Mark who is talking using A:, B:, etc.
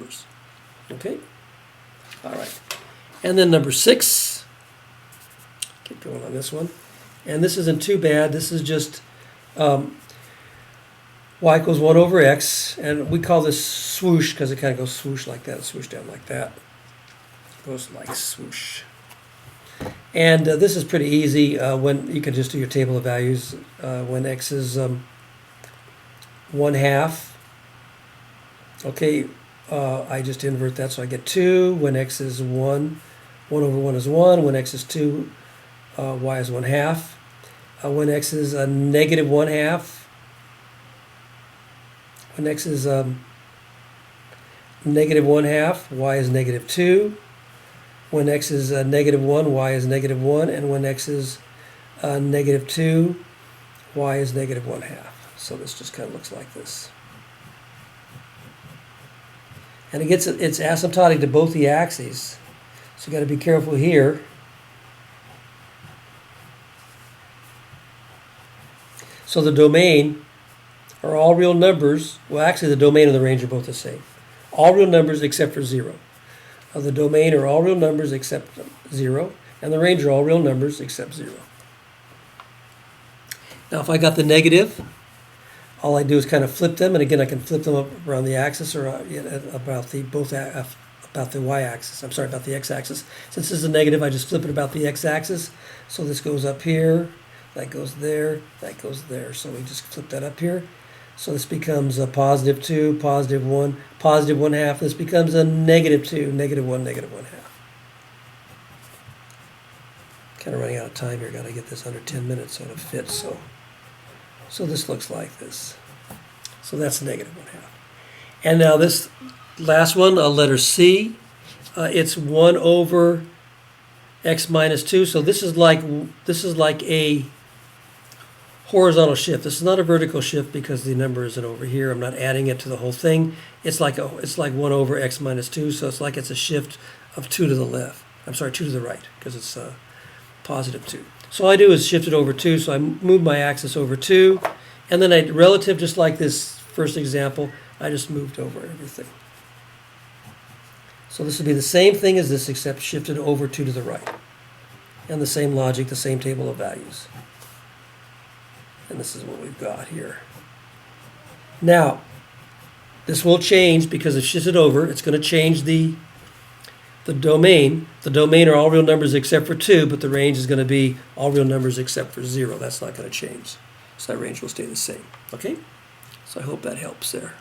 A: numbers. Okay? All right. And then number 6. Keep going on this one. And this isn't too bad. This is just y equals 1 over x. And we call this swoosh because it kind of goes swoosh like that, swoosh down like that. Goes like swoosh. And this is pretty easy when you can just do your table of values when x is 1/2. Okay, I just invert that so I get 2. When x is 1, 1 over 1 is 1. When x is 2, y is 1/2. When x is a negative 1/2, when x is negative 1/2, y is negative 2. When x is negative 1, y is negative 1. And when x is negative 2, y is negative 1/2. So this just kind of looks like this. And it's asymptotic to both the axes. So you got to be careful here. So the domain are all real numbers. Well, actually, the domain and the range are both the same. All real numbers except for 0. The domain are all real numbers except 0, and the range are all real numbers except 0. Now, if I got the negative, all I do is kind of flip them, and again, I can flip them up around the axis or about the y-axis. I'm sorry, about the x-axis. Since this is a negative, I just flip it about the x-axis. So this goes up here, that goes there, that goes there. So we just flip that up here. So this becomes a positive 2, positive 1, positive 1/2. This becomes a negative 2, negative 1, negative 1/2. Kind of running out of time here. Got to get this under 10 minutes so it fits. So this looks like this. So that's negative 1/2. And now this last one, letter C, it's 1 over x minus 2. So this is like a horizontal shift. This is not a vertical shift because the number isn't over here. I'm not adding it to the whole thing. It's like 1 over x minus 2. So it's like it's a shift of 2 to the left. I'm sorry, 2 to the right because it's positive 2. So all I do is shift it over 2. So I move my axis over 2. And then relative, just like this first example, I just moved over everything. So this would be the same thing as this except shifted over 2 to the right. And the same logic, the same table of values. And this is what we've got here. Now, this will change because it's shifted over. It's going to change the domain. The domain are all real numbers except for 2, but the range is going to be all real numbers except for 0. That's not going to change. So that range will stay the same. Okay? So I hope that helps there.